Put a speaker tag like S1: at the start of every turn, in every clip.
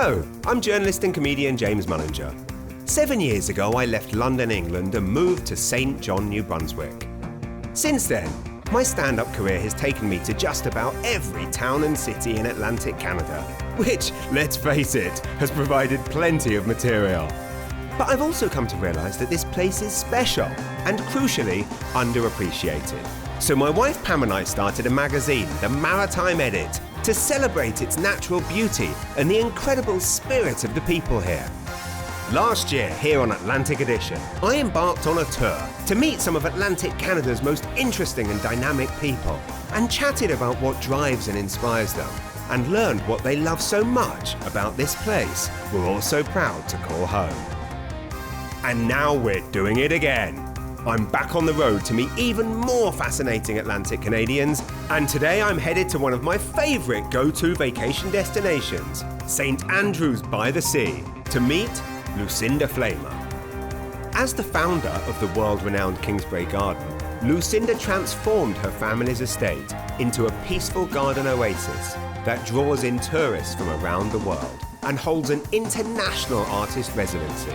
S1: Hello, I'm journalist and comedian James Mullinger. 7 years ago, I left London, England and moved to St. John, New Brunswick. Since then, my stand-up career has taken me to just about every town and city in Atlantic Canada, which, let's face it, has provided plenty of material. But I've also come to realise that this place is special and, crucially, underappreciated. So my wife Pam and I started a magazine, the Maritime Edit, to celebrate its natural beauty and the incredible spirit of the people here. Last year, here on Atlantic Edition, I embarked on a tour to meet some of Atlantic Canada's most interesting and dynamic people, and chatted about what drives and inspires them, and learned what they love so much about this place we're all so proud to call home. And now we're doing it again. I'm back on the road to meet even more fascinating Atlantic Canadians, and today I'm headed to one of my favourite go-to vacation destinations, St. Andrews by the Sea, to meet Lucinda Flemer. As the founder of the world-renowned Kingsbrae Garden, Lucinda transformed her family's estate into a peaceful garden oasis that draws in tourists from around the world and holds an international artist residency.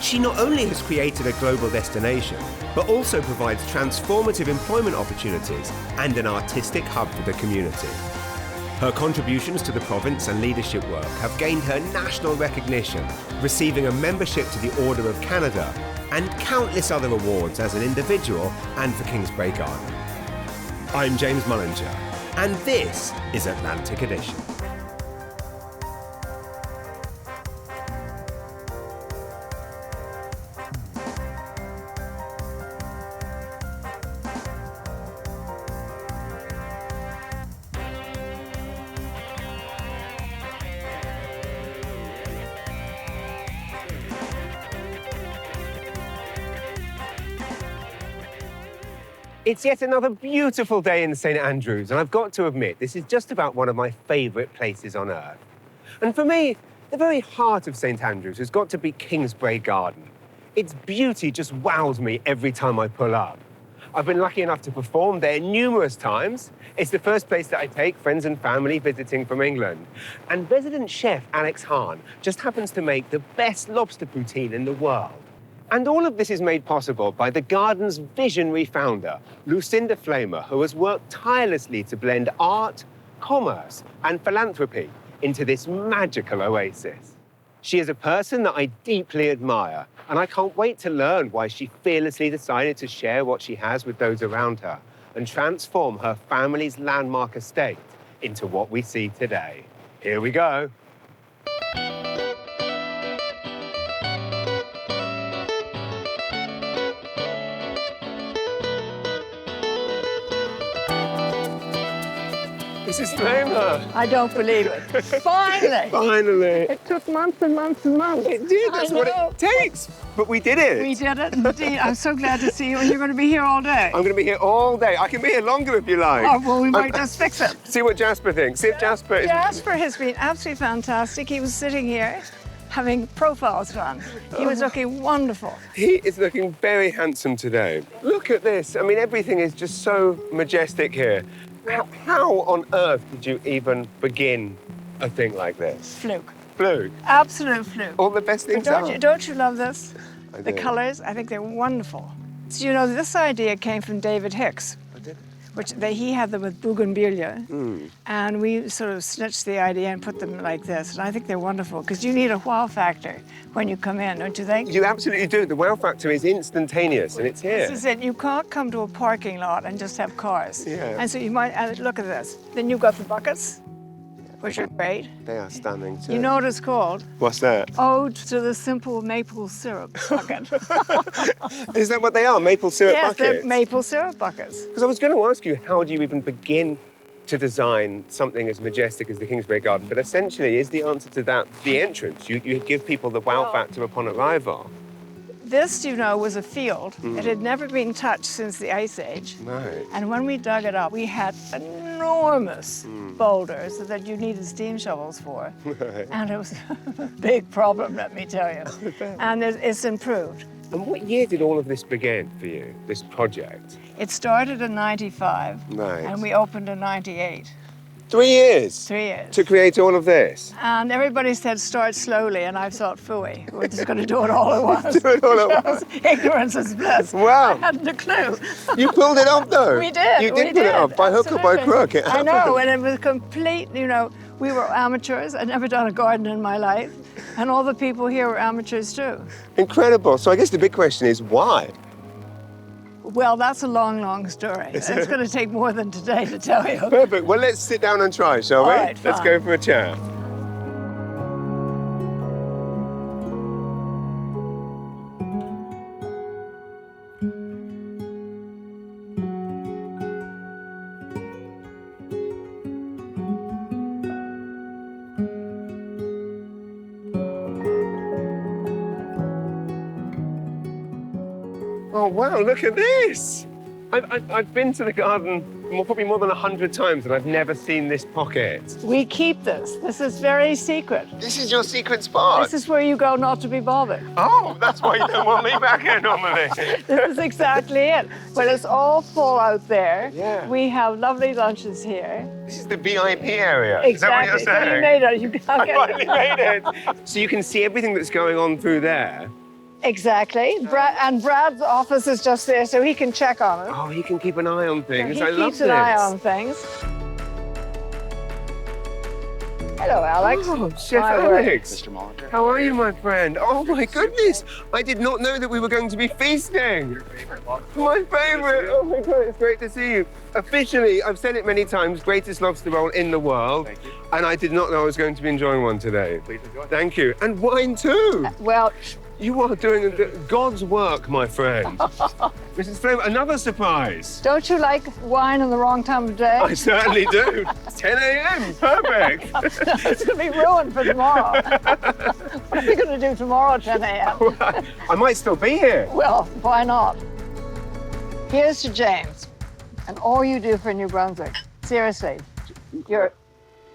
S1: She not only has created a global destination, but also provides transformative employment opportunities and an artistic hub for the community. Her contributions to the province and leadership work have gained her national recognition, receiving a membership to the Order of Canada and countless other awards as an individual and for Kingsbrae Garden. I'm James Mullinger, and this is Atlantic Edition. It's yet another beautiful day in St. Andrews, and I've got to admit, this is just about one of my favourite places on earth. And for me, the very heart of St. Andrews has got to be Kingsbrae Garden. Its beauty just wows me every time I pull up. I've been lucky enough to perform there numerous times. It's the first place that I take friends and family visiting from England. And resident chef Alex Hahn just happens to make the best lobster poutine in the world. And all of this is made possible by the garden's visionary founder, Lucinda Flemer, who has worked tirelessly to blend art, commerce, and philanthropy into this magical oasis. She is a person that I deeply admire, and I can't wait to learn why she fearlessly decided to share what she has with those around her and transform her family's landmark estate into what we see today. Here we go. Mrs. Flemer.
S2: I don't believe it. Finally!
S1: Finally.
S2: It took months and months and months.
S1: It did, that's what it takes. But we did it.
S2: We did it, indeed. I'm so glad to see you, and you're going to be here all day.
S1: I'm going to be here all day. I can be here longer if you like.
S2: Oh, well, we might just fix it.
S1: See what Jasper thinks. See if Jasper is...
S2: Jasper has been absolutely fantastic. He was sitting here having profiles done. He was looking wonderful.
S1: He is looking very handsome today. Look at this. I mean, everything is just so majestic here. How on earth did you even begin a thing like this?
S2: Fluke.
S1: Fluke?
S2: Absolute fluke.
S1: All the best things
S2: But don't you love this?
S1: I
S2: The
S1: do.
S2: colours, I think they're wonderful. So, you know, this idea came from David Hicks, he had them with bougainvillea, and we sort of snitched the idea and put them like this. And I think they're wonderful because you need a wow factor when you come in, don't you think?
S1: You absolutely do. The wow factor is instantaneous, and it's here.
S2: This is it. You can't come to a parking lot and just have cars.
S1: Yeah.
S2: And so you might look at this. Then you've got the buckets, which are great.
S1: They are stunning too.
S2: You know what it's called?
S1: What's that?
S2: Ode to the Simple Maple Syrup Bucket.
S1: Is that what they are? Maple syrup
S2: Yes,
S1: buckets?
S2: they're maple syrup buckets.
S1: Because I was going to ask you, how do you even begin to design something as majestic as the Kingsbrae Garden? But essentially, is the answer to that the entrance? You give people the wow factor upon arrival.
S2: This, you know, was a field. It had never been touched since the Ice Age.
S1: Right.
S2: And when we dug it up, we had enormous boulders that you needed steam shovels for.
S1: Right.
S2: And it was a big problem, let me tell you. And it's improved.
S1: And what year did all of this begin for you, this project?
S2: It started in '95,
S1: Right.
S2: and we opened in '98.
S1: 3 years?
S2: 3 years.
S1: To create all of this?
S2: And everybody said start slowly, and I thought, phooey, we're just going to do it all at once.
S1: Do it all at once.
S2: Ignorance is bliss.
S1: Wow.
S2: I hadn't a clue.
S1: You pulled it off, though.
S2: We did.
S1: You did pull it off by hook or by
S2: absolutely.
S1: crook. It
S2: I
S1: happened.
S2: know, and it was complete, you know, we were amateurs. I'd never done a garden in my life. And all the people here were amateurs too.
S1: Incredible. So I guess the big question is why?
S2: Well, that's a long, long story. It's going to take more than today to tell you.
S1: Perfect. Well, let's sit down and try, shall we?
S2: All right,
S1: Let's
S2: fine.
S1: go for a chat. Oh, wow, look at this. I've been to the garden probably more than 100 times and I've never seen this pocket.
S2: We keep this. This is very secret.
S1: This is your secret spot?
S2: This is where you go not to be bothered.
S1: Oh, that's why you don't want me back here normally.
S2: This is exactly it. But it's all full out there.
S1: Yeah.
S2: We have lovely lunches here.
S1: This is the VIP area.
S2: Exactly.
S1: Is that what you're saying?
S2: So you made it. You can't
S1: I
S2: get
S1: finally made it. So you can see everything that's going on through there.
S2: Exactly. And Brad's office is just there, so he can check on it.
S1: Oh, he can keep an eye on things.
S2: He
S1: I love
S2: keeps
S1: this.
S2: an eye on things. Hello, Alex.
S1: Oh, Chef
S2: My word.
S1: Alex.
S3: Mr. Mullinger.
S1: How are you, my friend? Oh, my goodness. I did not know that we were going to be feasting. My favorite. Oh, my God, it's great to see you. Officially, I've said it many times, greatest lobster roll in the world.
S3: Thank you.
S1: And I did not know I was going to be enjoying one today.
S3: Please enjoy.
S1: Thank you. And wine too.
S2: Well,
S1: You are doing God's work, my friend. Mrs. Flemer, another surprise.
S2: don't you like wine in the wrong time of day?
S1: I certainly do. 10 a.m. Perfect.
S2: It's going to be ruined for tomorrow. What are we going to do tomorrow at 10 a.m.?
S1: I might still be here.
S2: Well, why not? Here's to James and all you do for New Brunswick. Seriously, you're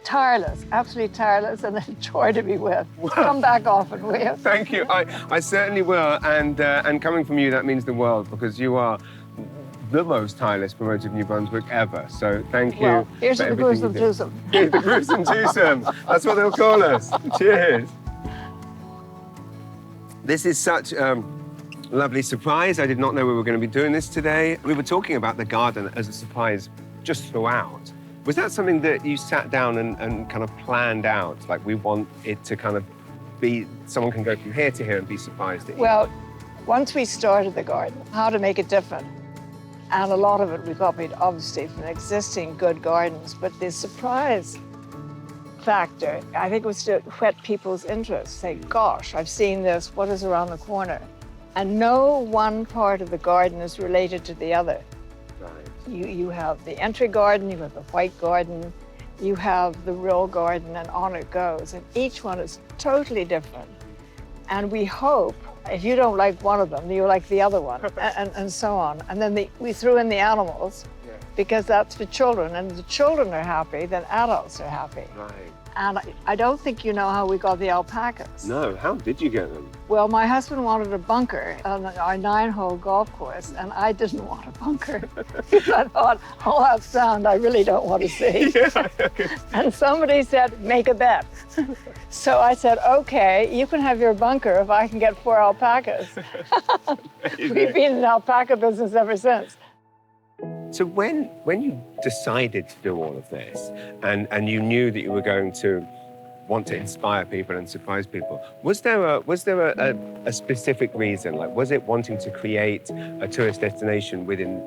S2: tireless, absolutely tireless, and a joy to be with. Come back often, will you?
S1: Thank you. I certainly will. And coming from you, that means the world because you are the most tireless promoter of New Brunswick ever. So thank you.
S2: Well, here's
S1: for
S2: to the
S1: everything
S2: gruesome
S1: you do.
S2: twosome.
S1: Here's the gruesome twosome. That's what they'll call us. Cheers. This is such a lovely surprise. I did not know we were going to be doing this today. We were talking about the garden as a surprise just throughout. Was that something that you sat down and kind of planned out? Like, we want it to kind of be, someone can go from here to here and be surprised at you?
S2: Well, once we started the garden, how to make it different. And a lot of it we copied, obviously, from existing good gardens. But the surprise factor, I think, was to whet people's interest. Say, gosh, I've seen this, what is around the corner? And no one part of the garden is related to the other. You have the entry garden, you have the white garden, you have the real garden, and on it goes. And each one is totally different. And we hope, if you don't like one of them, you like the other one, and so on. And then we threw in the animals, because that's for children. And if the children are happy, then adults are happy.
S1: Right.
S2: And I don't think you know how we got the alpacas.
S1: No, how did you get them?
S2: Well, my husband wanted a bunker on our 9-hole golf course, and I didn't want a bunker. Because I thought, all that sound I really don't want to see.
S1: Yeah.
S2: And somebody said, make a bet. So I said, okay, you can have your bunker if I can get 4 alpacas. We've been in the alpaca business ever since.
S1: So when you decided to do all of this and you knew that you were going to want to inspire people and surprise people, was there a specific reason? Like, was it wanting to create a tourist destination within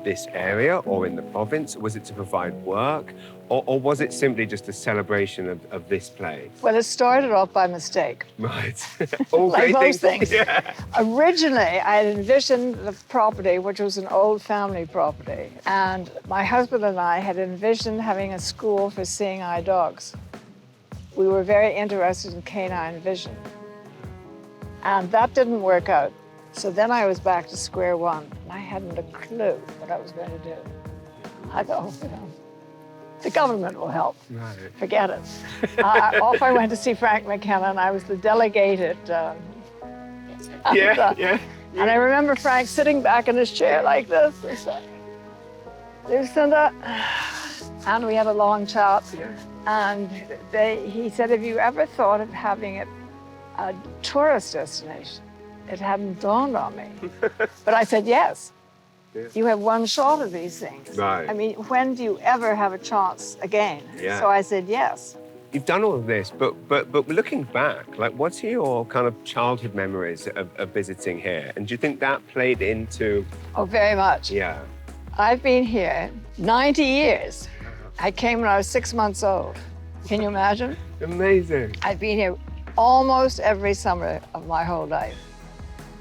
S1: this area or in the province? Was it to provide work? Or was it simply just a celebration of this place?
S2: Well, it started off by mistake.
S1: Right. All
S2: Like
S1: great
S2: most
S1: things.
S2: things.
S1: Yeah.
S2: Originally, I had envisioned the property, which was an old family property. And my husband and I had envisioned having a school for seeing eye dogs. We were very interested in canine vision. And that didn't work out. So then I was back to square one, and I hadn't a clue what I was going to do. I thought, the government will help.
S1: Right.
S2: Forget it. Off I went to see Frank McKenna, and I was the delegate at
S1: Yeah.
S2: And I remember Frank sitting back in his chair like this and said, Lucinda, And we had a long chat. And he said, have you ever thought of having a tourist destination? It hadn't dawned on me. But I said, yes. Yeah. You have one shot of these things.
S1: Right.
S2: I mean, when do you ever have a chance again?
S1: Yeah.
S2: So I said, yes.
S1: You've done all of this, but looking back, like, what's your kind of childhood memories of visiting here? And do you think that played into...
S2: Oh, very much.
S1: Yeah.
S2: I've been here 90 years. I came when I was 6 months old. Can you imagine?
S1: Amazing.
S2: I've been here almost every summer of my whole life.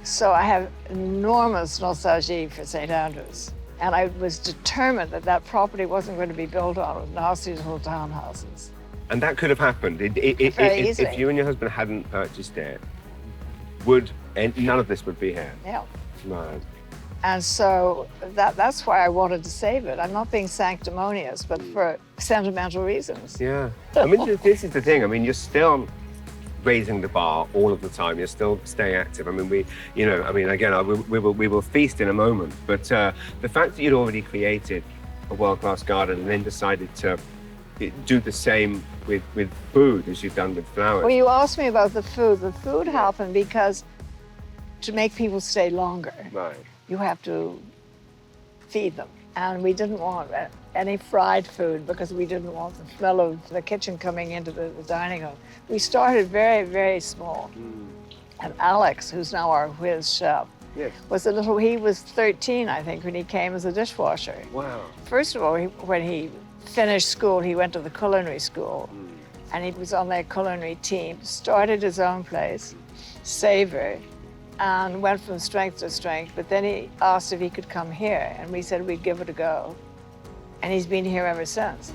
S2: So I have enormous nostalgia for St. Andrews. And I was determined that that property wasn't going to be built on with nasty little townhouses.
S1: And that could have happened. If you and your husband hadn't purchased it, none of this would be here?
S2: Yeah.
S1: Right.
S2: And so that's why I wanted to save it. I'm not being sanctimonious, but for sentimental reasons.
S1: Yeah. I mean, this is the thing. I mean, you're still raising the bar all of the time. You're still staying active. I mean, again, we will feast in a moment. But the fact that you'd already created a world-class garden and then decided to do the same with food as you've done with flowers.
S2: Well, you asked me about the food. The food happened because to make people stay longer,
S1: right,
S2: you have to feed them. And we didn't want any fried food because we didn't want the smell of the kitchen coming into the dining room. We started very, very small. And Alex, who's now our whiz chef,
S1: yes,
S2: he was 13, I think, when he came as a dishwasher.
S1: Wow.
S2: First of all, when he finished school, he went to the Culinary school, and he was on their culinary team, started his own place, Savor, and went from strength to strength. But then he asked if he could come here, and we said we'd give it a go. And he's been here ever since.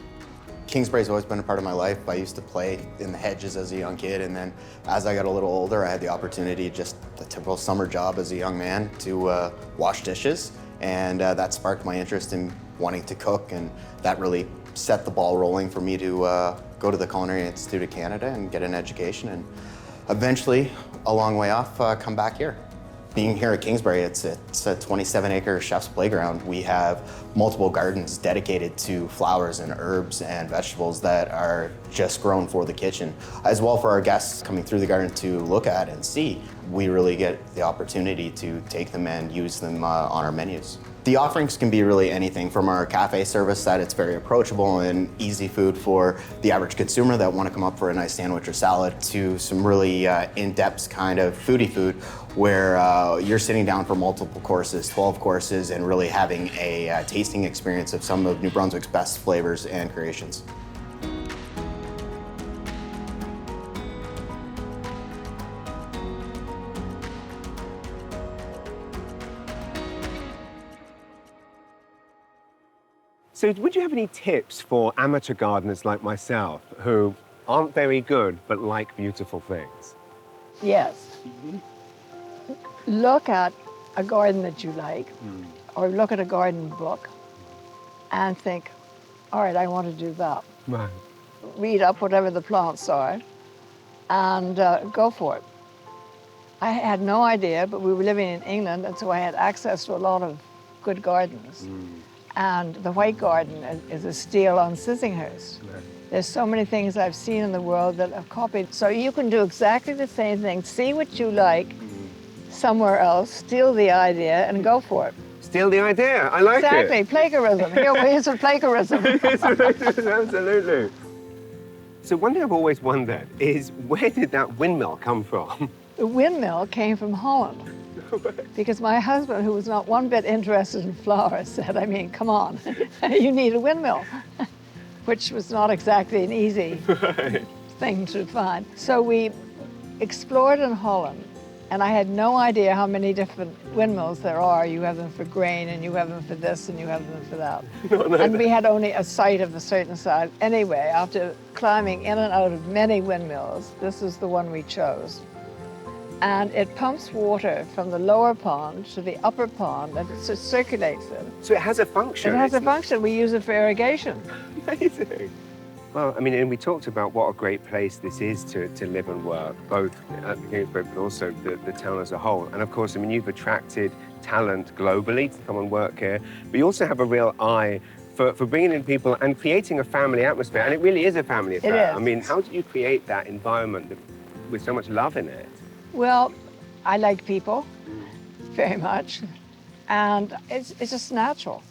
S3: Kingsbrae's always been a part of my life. I used to play in the hedges as a young kid, and then as I got a little older, I had the opportunity, just a typical summer job as a young man, to wash dishes, and that sparked my interest in wanting to cook, and that really set the ball rolling for me to go to the Culinary Institute of Canada and get an education, and eventually, a long way off, come back here. Being here at Kingsbrae, it's a 27-acre chef's playground. We have multiple gardens dedicated to flowers and herbs and vegetables that are just grown for the kitchen. As well, for our guests coming through the garden to look at and see, we really get the opportunity to take them and use them on our menus. The offerings can be really anything from our cafe service, that it's very approachable and easy food for the average consumer that want to come up for a nice sandwich or salad, to some really in-depth kind of foodie food where you're sitting down for multiple courses, 12 courses, and really having a tasting experience of some of New Brunswick's best flavors and creations.
S1: So would you have any tips for amateur gardeners like myself who aren't very good but like beautiful things?
S2: Yes. Look at a garden that you like, or look at a garden book and think, all right, I want to do that.
S1: Right.
S2: Read up whatever the plants are and go for it. I had no idea, but we were living in England, and so I had access to a lot of good gardens. And the White Garden is a steal on Sissinghurst. Right. There's so many things I've seen in the world that I've copied. So you can do exactly the same thing, see what you like somewhere else, steal the idea, and go for it.
S1: Steal the idea, I like it.
S2: Exactly, plagiarism. Here's a plagiarism.
S1: Absolutely. So one thing I've always wondered is, where did that windmill come from?
S2: The windmill came from Holland. Because my husband, who was not one bit interested in flowers, said, I mean, come on, you need a windmill, which was not exactly an easy thing to find. So we explored in Holland, and I had no idea how many different windmills there are. You have them for grain, and you have them for this, and you have them for that. And we had only a site of a certain size. Anyway, after climbing in and out of many windmills, this is the one we chose. And it pumps water from the lower pond to the upper pond, and it circulates it.
S1: So it has a function.
S2: It has a function. We use it for irrigation.
S1: Amazing. Well, I mean, and we talked about what a great place this is to live and work, both at the Kingsbrae, but also the town as a whole. And of course, I mean, you've attracted talent globally to come and work here, but you also have a real eye for bringing in people and creating a family atmosphere. And it really is a family affair.
S2: is.
S1: I mean, how do you create that environment with so much love in it?
S2: Well, I like people very much, and it's just natural.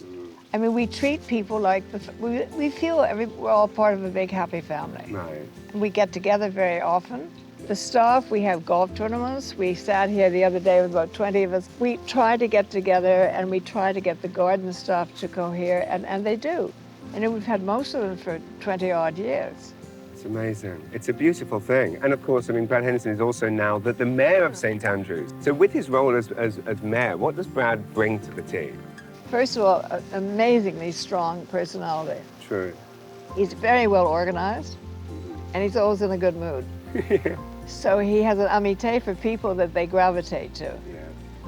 S2: I mean, we treat people like we feel we're all part of a big happy family.
S1: Right.
S2: And we get together very often. The staff, we have golf tournaments. We sat here the other day with about 20 of us. We try to get together and we try to get the garden staff to go here, and they do. And we've had most of them for 20 odd years.
S1: It's amazing. It's a beautiful thing. And of course, I mean, Brad Henderson is also now the mayor of St. Andrews. So with his role as mayor, what does Brad bring to the team?
S2: First of all, an amazingly strong personality.
S1: True.
S2: He's very well organized, and he's always in a good mood. So he has an amitié for people that they gravitate to.
S1: Yeah.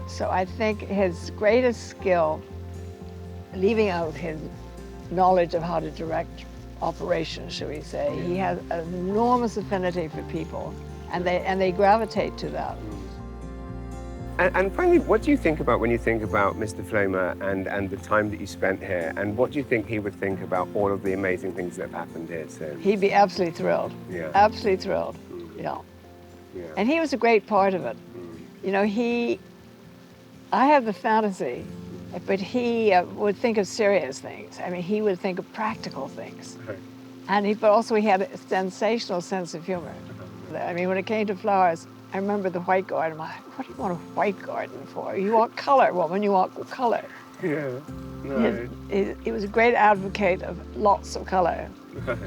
S2: So I think his greatest skill, leaving out his knowledge of how to direct operations, shall we say, he has an enormous affinity for people, and they gravitate to that.
S1: And finally, what do you think about when you think about Mr. Flemer and the time that you spent here? And what do you think he would think about all of the amazing things that have happened here since?
S2: He'd be absolutely thrilled.
S1: Yeah.
S2: Absolutely thrilled. Yeah.
S1: Yeah.
S2: And he was a great part of it. You know, I have the fantasy, but he would think of serious things. I mean, he would think of practical things.
S1: Right.
S2: But also he had a sensational sense of humor. I mean, when it came to flowers, I remember the white garden. I'm like, what do you want a white garden for? You want color, woman, you want color.
S1: Yeah. No.
S2: He was a great advocate of lots of color.
S1: Right.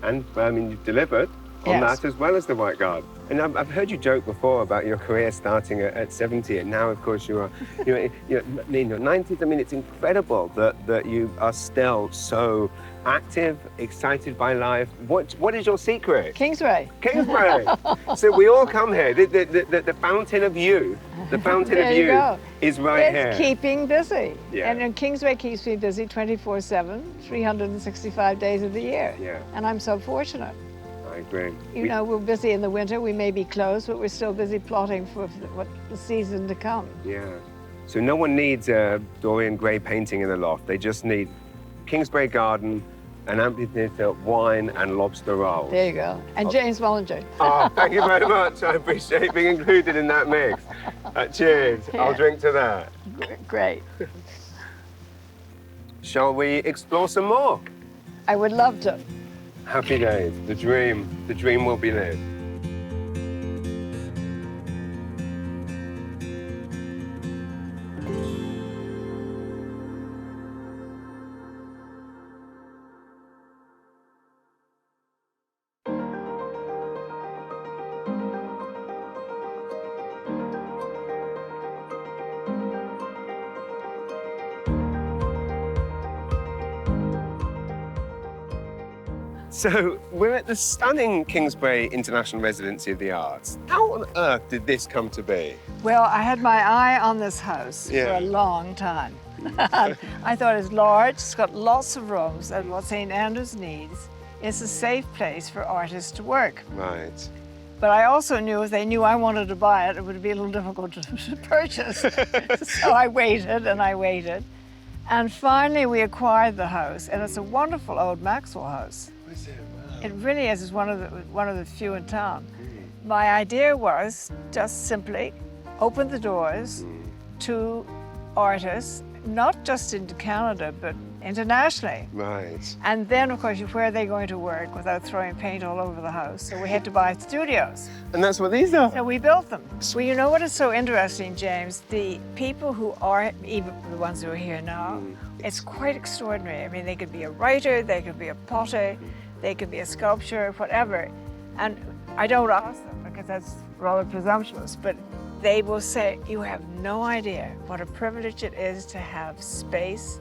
S1: And, I mean, you've delivered on
S2: Yes.
S1: that as well as the White Garden. And I've heard you joke before about your career starting at 70, and now, of course, you're in your 90s. I mean, it's incredible that you are still so active, excited by life. What is your secret?
S2: Kingsbrae.
S1: Kingsbrae. So we all come here. The fountain of youth, the fountain
S2: There
S1: of
S2: you
S1: youth
S2: go.
S1: is right
S2: It's
S1: here.
S2: keeping busy.
S1: Yeah.
S2: And Kingsbrae keeps me busy 24/7, 365 days of the year.
S1: Yeah.
S2: And I'm so fortunate.
S1: I agree.
S2: You know, we're busy in the winter. We may be closed, but we're still busy plotting for what the season to come.
S1: Yeah. So no one needs a Dorian Gray painting in the loft. They just need Kingsbrae Garden, an amphitheater, wine, and lobster rolls.
S2: There you go. And James Mullinger.
S1: Oh, thank you very much. I appreciate being included in that mix. Cheers. I'll drink to that.
S2: Great.
S1: Shall we explore some more?
S2: I would love to.
S1: Happy days. The dream will be lived. So we're at the stunning Kingsbrae International Residency of the Arts. How on earth did this come to be?
S2: Well, I had my eye on this house for
S1: Yeah.
S2: a long time. I thought it's large, it's got lots of rooms, and what St. Andrews needs is a safe place for artists to work.
S1: Right.
S2: But I also knew if they knew I wanted to buy it, it would be a little difficult to purchase. So I waited and I waited. And finally we acquired the house, and it's a wonderful old Maxwell house.
S1: Is it? Wow.
S2: It really is. It's one of the few in town. My idea was just simply open the doors to artists, not just in Canada, but internationally.
S1: Right.
S2: And then, of course, where are they going to work without throwing paint all over the house? So we had to buy studios.
S1: And that's what these are.
S2: So we built them. Well, you know what is so interesting, James? The people who are, even the ones who are here now, it's quite extraordinary. I mean, they could be a writer, they could be a potter, they could be a sculptor, whatever. And I don't ask them because that's rather presumptuous, but they will say, you have no idea what a privilege it is to have space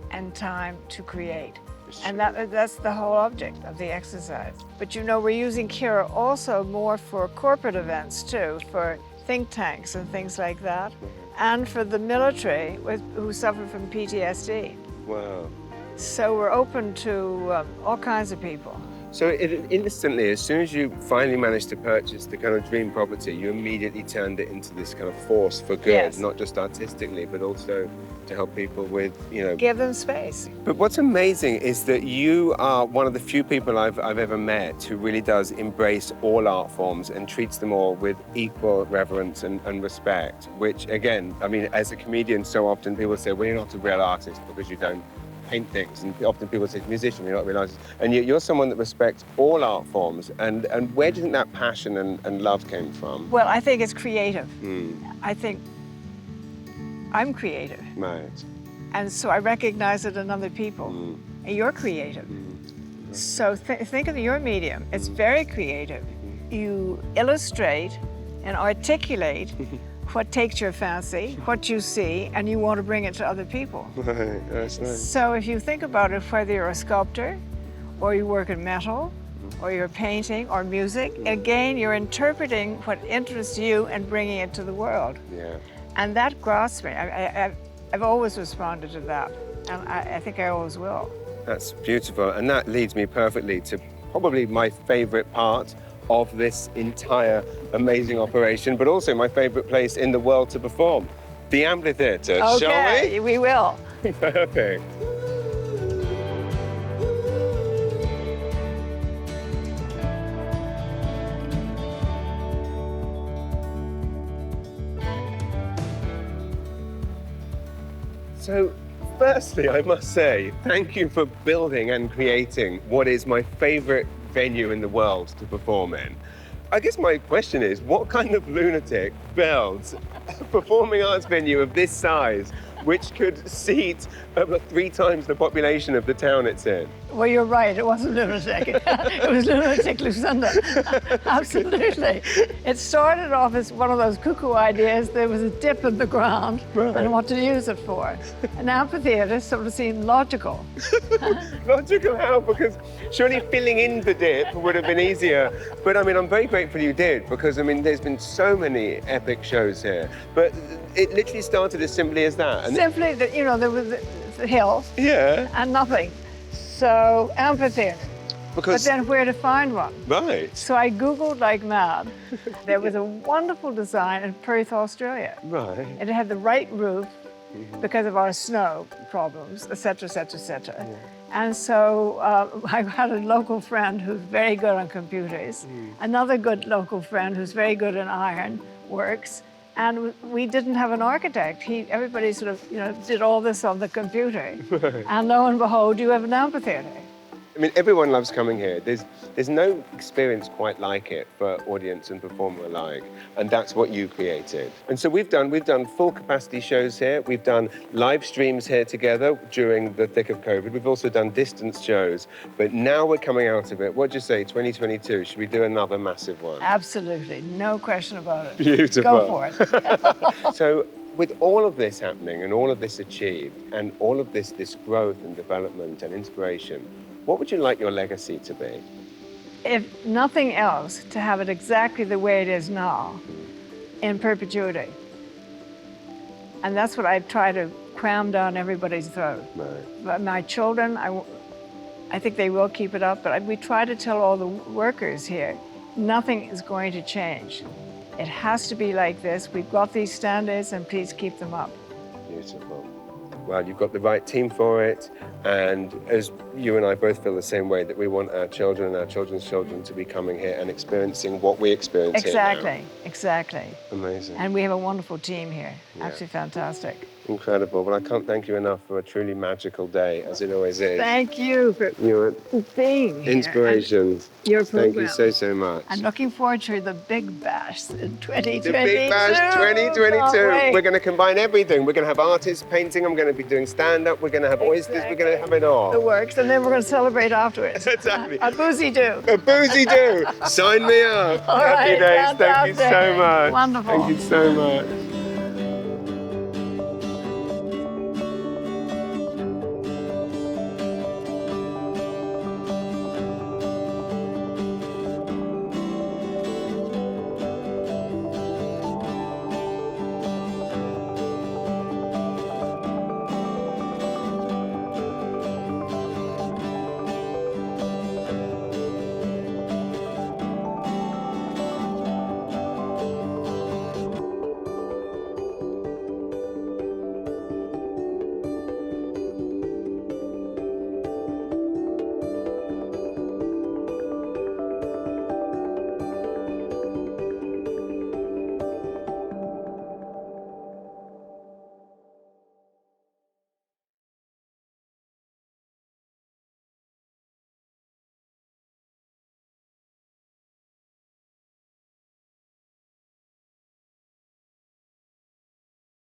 S2: and time to create. And that's the whole object of the exercise. But you know, we're using Kira also more for corporate events too, for think tanks and things like that, and for the military who suffer from PTSD.
S1: Wow.
S2: So we're open to all kinds of people.
S1: So instantly, as soon as you finally managed to purchase the kind of dream property, you immediately turned it into this kind of force for good,
S2: Yes.
S1: not just artistically, but also to help people with,
S2: Give them space.
S1: But what's amazing is that you are one of the few people I've ever met who really does embrace all art forms and treats them all with equal reverence and respect, which again, I mean, as a comedian, so often people say, well, you're not a real artist because you don't paint things, and often people say, musician, you're not a real artist. And you're someone that respects all art forms. And where do you think that passion and love came from?
S2: Well, I think it's creative. I think I'm creative.
S1: Right.
S2: And so I recognize it in other people. And you're creative. So think of your medium. It's very creative. You illustrate and articulate what takes your fancy, what you see, and you want to bring it to other people.
S1: Right, that's nice.
S2: So if you think about it, whether you're a sculptor, or you work in metal, or you're painting, or music, again, you're interpreting what interests you and bringing it to the world.
S1: Yeah.
S2: And that grasps me. I've always responded to that, and I think I always will.
S1: That's beautiful, and that leads me perfectly to probably my favorite part of this entire amazing operation, but also my favorite place in the world to perform, the amphitheater. Shall
S2: Okay, we will.
S1: Perfect. So, firstly, I must say, thank you for building and creating what is my favorite venue in the world to perform in. I guess my question is, what kind of lunatic builds a performing arts venue of this size, which could seat about 3 times the population of the town it's in?
S2: Well, you're right. It wasn't lunatic. It was lunatic Lucinda. Absolutely. It started off as one of those cuckoo ideas. There was a dip in the ground and what to use it for. An amphitheater sort of seemed logical.
S1: Logical how? Because surely filling in the dip would have been easier. But I mean, I'm very grateful you did, because I mean, there's been so many epic shows here. But it literally started as simply as that. And
S2: Simply, there was the hill and nothing. So, amphitheater. But then where to find one?
S1: Right.
S2: So I Googled like mad. There was a wonderful design in Perth, Australia.
S1: Right.
S2: It had the right roof because of our snow problems, et cetera, et cetera, et cetera.
S1: Yeah.
S2: And so I had a local friend who's very good on computers, another good local friend who's very good in iron works, and we didn't have an architect. Everybody sort of, did all this on the computer.
S1: Right.
S2: And lo and behold, you have an amphitheater.
S1: I mean, everyone loves coming here. There's no experience quite like it for audience and performer alike, and that's what you created. And so we've done full capacity shows here. We've done live streams here together during the thick of COVID. We've also done distance shows, but now we're coming out of it. What'd you say, 2022? Should we do another massive one?
S2: Absolutely, no question about it.
S1: Beautiful.
S2: Go for it.
S1: So, with all of this happening and all of this achieved and all of this growth and development and inspiration, what would you like your legacy to be?
S2: If nothing else, to have it exactly the way it is now, in perpetuity. And that's what I try to cram down everybody's throat.
S1: Right.
S2: But my children, I think they will keep it up, but we try to tell all the workers here, nothing is going to change. It has to be like this. We've got these standards, and please keep them up.
S1: Beautiful. Well, you've got the right team for it, and as you and I both feel the same way, that we want our children and our children's children to be coming here and experiencing what we experience here now.
S2: Exactly.
S1: Amazing.
S2: And we have a wonderful team here.
S1: Yeah.
S2: Absolutely fantastic.
S1: Incredible. Well, I can't thank you enough for a truly magical day, as it always is.
S2: Thank you for
S1: You're
S2: being here.
S1: inspiration.
S2: Your
S1: Thank
S2: program.
S1: you so much.
S2: I'm looking forward to the Big Bash in 2022.
S1: The Big Bash 2022.
S2: Can't wait.
S1: We're going to combine everything. We're going to have artists painting. I'm going to be doing stand-up. We're going to have oysters. We're going to have it all.
S2: The works, and then we're going to celebrate afterwards.
S1: Exactly.
S2: A boozy do.
S1: A boozy do. Sign me up.
S2: All
S1: Happy
S2: right,
S1: days. Thank you so
S2: fantastic.
S1: much.
S2: Wonderful.
S1: Thank you so much.